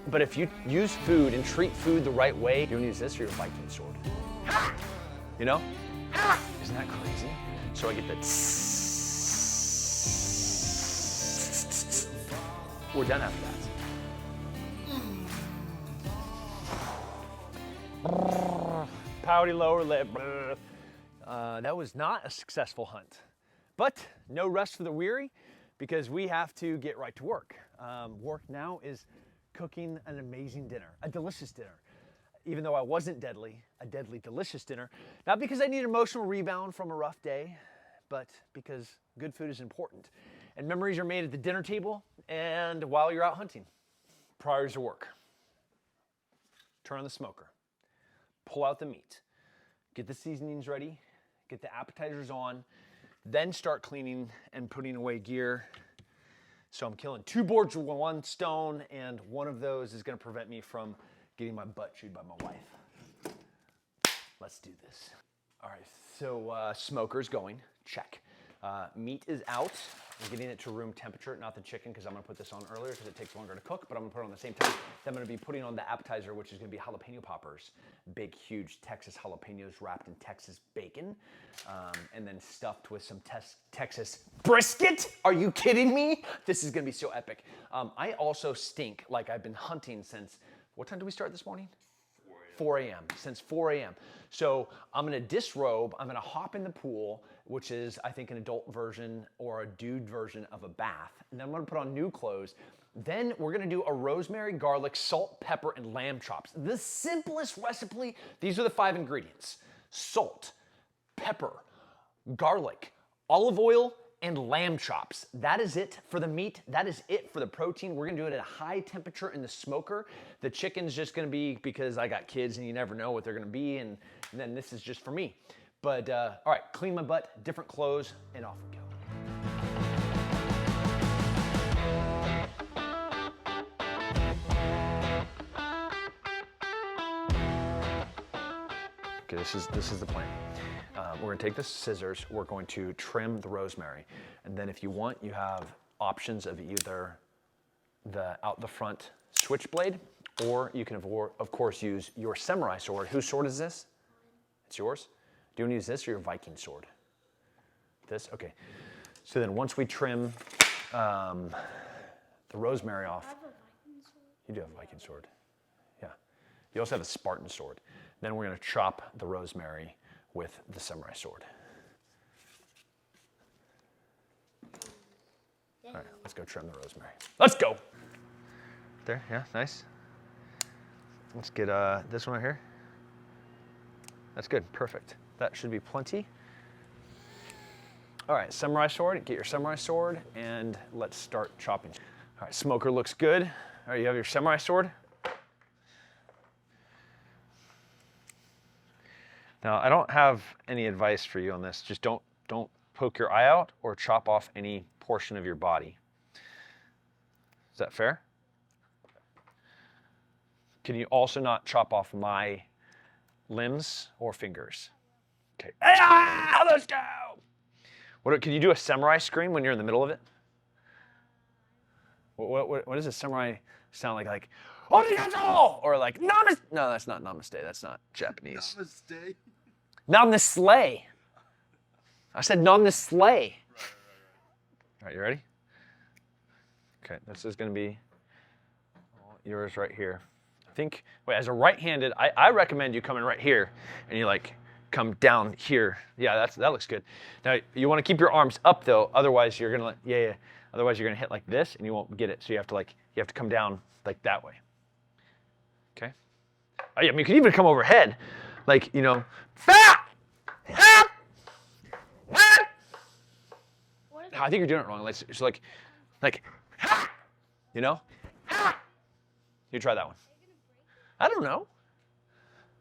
But if you use food and treat food the right way, you don't use this or your Viking sword. You know? Isn't that crazy? So I get the we're done after that. Pouty lower lip. That was not a successful hunt. But no rest for the weary, because we have to get right to work. Work now is cooking an amazing dinner, a delicious dinner. Even though I wasn't deadly, a deadly delicious dinner. Not because I need emotional rebound from a rough day, but because good food is important. And memories are made at the dinner table and while you're out hunting. Priorities of work. Turn on the smoker. Pull out the meat. Get the seasonings ready. Get the appetizers on. Then start cleaning and putting away gear. So I'm killing 2 birds with 1 stone, and one of those is gonna prevent me from getting my butt chewed by my wife. Let's do this. All right, so smoker's going, check. Meat is out. I'm getting it to room temperature, not the chicken, because I'm gonna put this on earlier because it takes longer to cook, but I'm gonna put it on the same time. Then I'm gonna be putting on the appetizer, which is gonna be jalapeno poppers. Big, huge Texas jalapenos wrapped in Texas bacon, and then stuffed with some Texas brisket. Are you kidding me? This is gonna be so epic. I also stink like I've been hunting since, what time did we start this morning? 4 a.m. Since 4 a.m. So I'm gonna disrobe, I'm gonna hop in the pool, which is, I think, an adult version or a dude version of a bath. And then I'm gonna put on new clothes. Then we're gonna do a rosemary, garlic, salt, pepper, and lamb chops. The simplest recipe. These are the 5 ingredients: salt, pepper, garlic, olive oil, and lamb chops. That is it for the meat. That is it for the protein. We're gonna do it at a high temperature in the smoker. The chicken's just gonna be, because I got kids and you never know what they're gonna be, and then this is just for me. But all right, clean my butt, different clothes, and off we go. Okay, this is the plan. We're gonna take the scissors, we're going to trim the rosemary. And then if you want, you have options of either the out the front switchblade, or you can of course use your samurai sword. Whose sword is this? It's yours? Do you want to use this or your Viking sword? This? Okay. So then once we trim the rosemary off. I have a Viking sword. You do have a Viking sword. Yeah. You also have a Spartan sword. Then we're going to chop the rosemary with the samurai sword. All right, let's go trim the rosemary. Let's go. There, yeah, nice. Let's get this one right here. That's good, perfect. That should be plenty. All right, samurai sword, get your samurai sword, and let's start chopping. All right, smoker looks good. All right, you have your samurai sword. Now, I don't have any advice for you on this. Just don't poke your eye out or chop off any portion of your body. Is that fair? Can you also not chop off my limbs or fingers? Okay. Ah, let's go! Can you do a samurai scream when you're in the middle of it? What does a samurai sound like? Like, Arigato! Or like, namaste. No, that's not namaste. That's not Japanese. Namaste. Namaste. I said namaste. Right. All right, you ready? Okay, this is going to be yours right here. Wait, as a right-handed, I recommend you come in right here and you like come down here. Yeah, that looks good. Now, you want to keep your arms up though, otherwise you're going to, otherwise you're going to hit like this and you won't get it. So you have to come down like that way. Okay? Oh, yeah, I mean, you can even come overhead. Like, you know, I think you're doing it wrong. It's like, you know? You try that one. I don't know.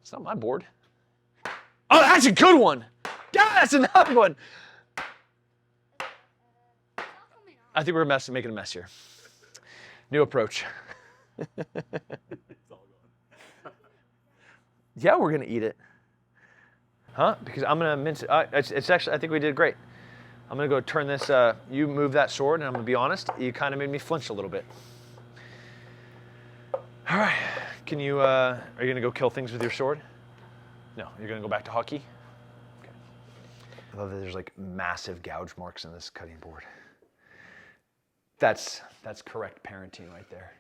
It's not my board. Oh, that's a good one. God, that's another one. I think we're making a mess here. New approach. Yeah, we're gonna eat it. Huh? Because I'm gonna mince it. It's actually, I think we did great. I'm gonna go turn this, you move that sword, and I'm gonna be honest, you kind of made me flinch a little bit. All right, can you, are you gonna go kill things with your sword? No, you're gonna go back to hockey? Okay. I love that there's like massive gouge marks in this cutting board. That's correct parenting right there.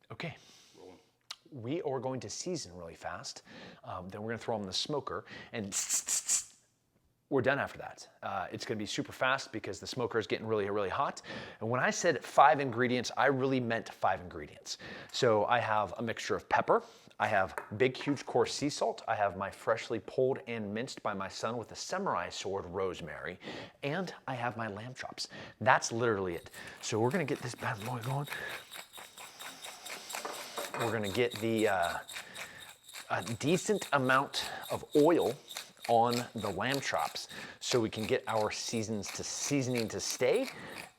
Okay. We are going to season really fast. Then we're gonna throw them in the smoker and we're done after that. It's gonna be super fast because the smoker is getting really, really hot. And when I said 5 ingredients, I really meant 5 ingredients. So I have a mixture of pepper. I have big, huge, coarse sea salt. I have my freshly pulled and minced by my son with a samurai sword, rosemary. And I have my lamb chops. That's literally it. So we're gonna get this bad boy going. We're gonna get the a decent amount of oil on the lamb chops so we can get our seasoning to stay.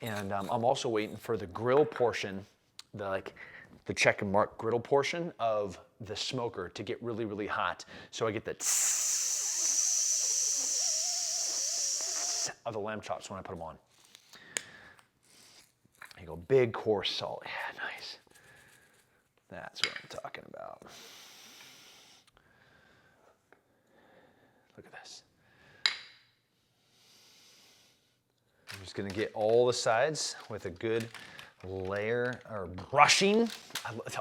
And I'm also waiting for the grill portion, the check and mark griddle portion of the smoker to get really, really hot. So I get the of the lamb chops when I put them on. There you go, big coarse salt. Yeah, nice. That's what I'm talking about. Look at this. I'm just gonna get all the sides with a good layer or brushing.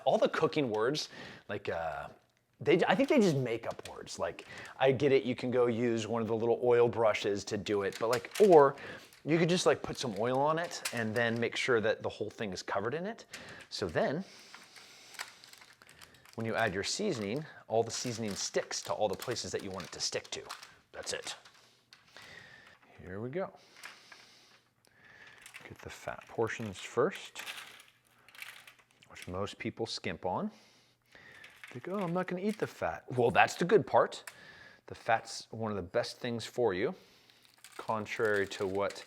All the cooking words, like I think they just make up words. Like, I get it, you can go use one of the little oil brushes to do it, but like, or you could just like put some oil on it and then make sure that the whole thing is covered in it. So then, when you add your seasoning, all the seasoning sticks to all the places that you want it to stick to. That's it. Here we go. Get the fat portions first, which most people skimp on. Think, oh, I'm not gonna eat the fat. Well, that's the good part. The fat's one of the best things for you, contrary to what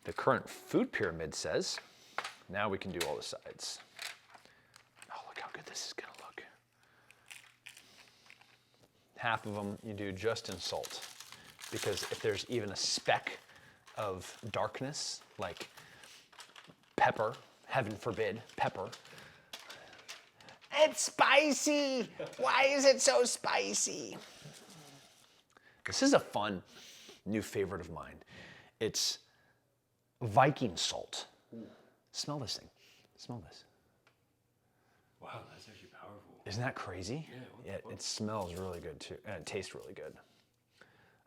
the current food pyramid says. Now we can do all the sides. Oh, look how good this is gonna look. Half of them you do just in salt, because if there's even a speck of darkness, like pepper, heaven forbid, pepper. It's spicy! Why is it so spicy? This is a fun new favorite of mine. It's Viking salt. Ooh. Smell this thing. Smell this. Wow, that's actually powerful. Isn't that crazy? Yeah, it smells really good too, and it tastes really good.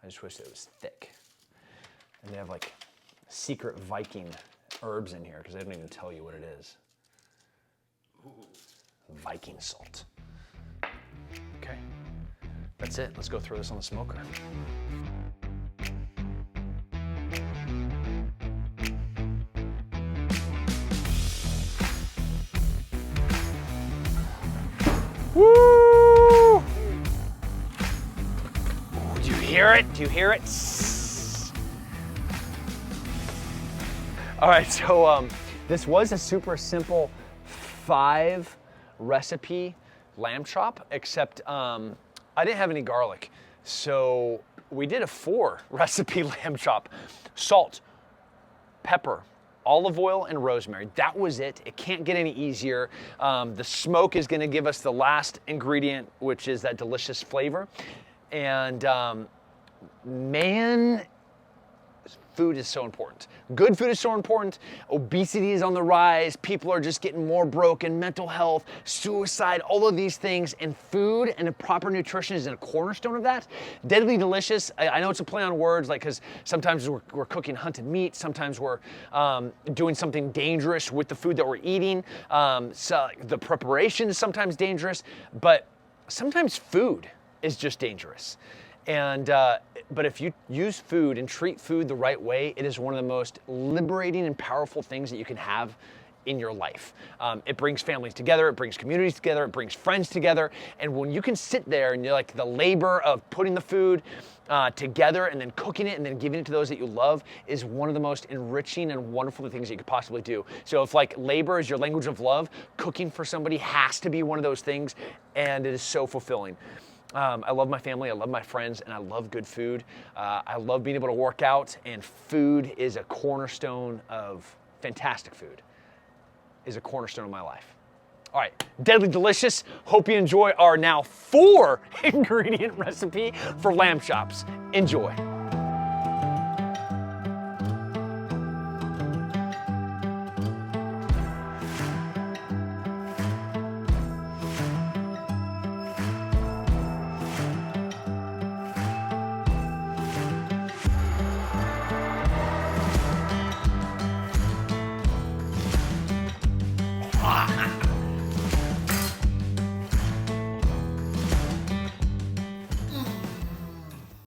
I just wish it was thick. And they have like secret Viking herbs in here because they don't even tell you what it is. Ooh. Viking salt. Okay, that's it. Let's go throw this on the smoker. Woo! Ooh, do you hear it? Do you hear it? All right, so this was a super simple 5 recipe lamb chop, except I didn't have any garlic. So we did a 4 recipe lamb chop. Salt, pepper, olive oil, and rosemary. That was it. It can't get any easier. The smoke is gonna give us the last ingredient, which is that delicious flavor. And man, food is so important. Good food is so important. Obesity is on the rise. People are just getting more broken. Mental health, suicide, all of these things. And food and proper nutrition is a cornerstone of that. Deadly delicious. I know it's a play on words, like, because sometimes we're cooking hunted meat. Sometimes we're doing something dangerous with the food that we're eating. So the preparation is sometimes dangerous, but sometimes food is just dangerous. And, but if you use food and treat food the right way, it is one of the most liberating and powerful things that you can have in your life. It brings families together, it brings communities together, it brings friends together. And when you can sit there and you're like, the labor of putting the food together and then cooking it and then giving it to those that you love is one of the most enriching and wonderful things that you could possibly do. So if like labor is your language of love, cooking for somebody has to be one of those things, and it is so fulfilling. I love my family, I love my friends, and I love good food. I love being able to work out, and food is a cornerstone of, fantastic food is a cornerstone of my life. All right, deadly delicious. Hope you enjoy our now 4 ingredient recipe for lamb chops. Enjoy.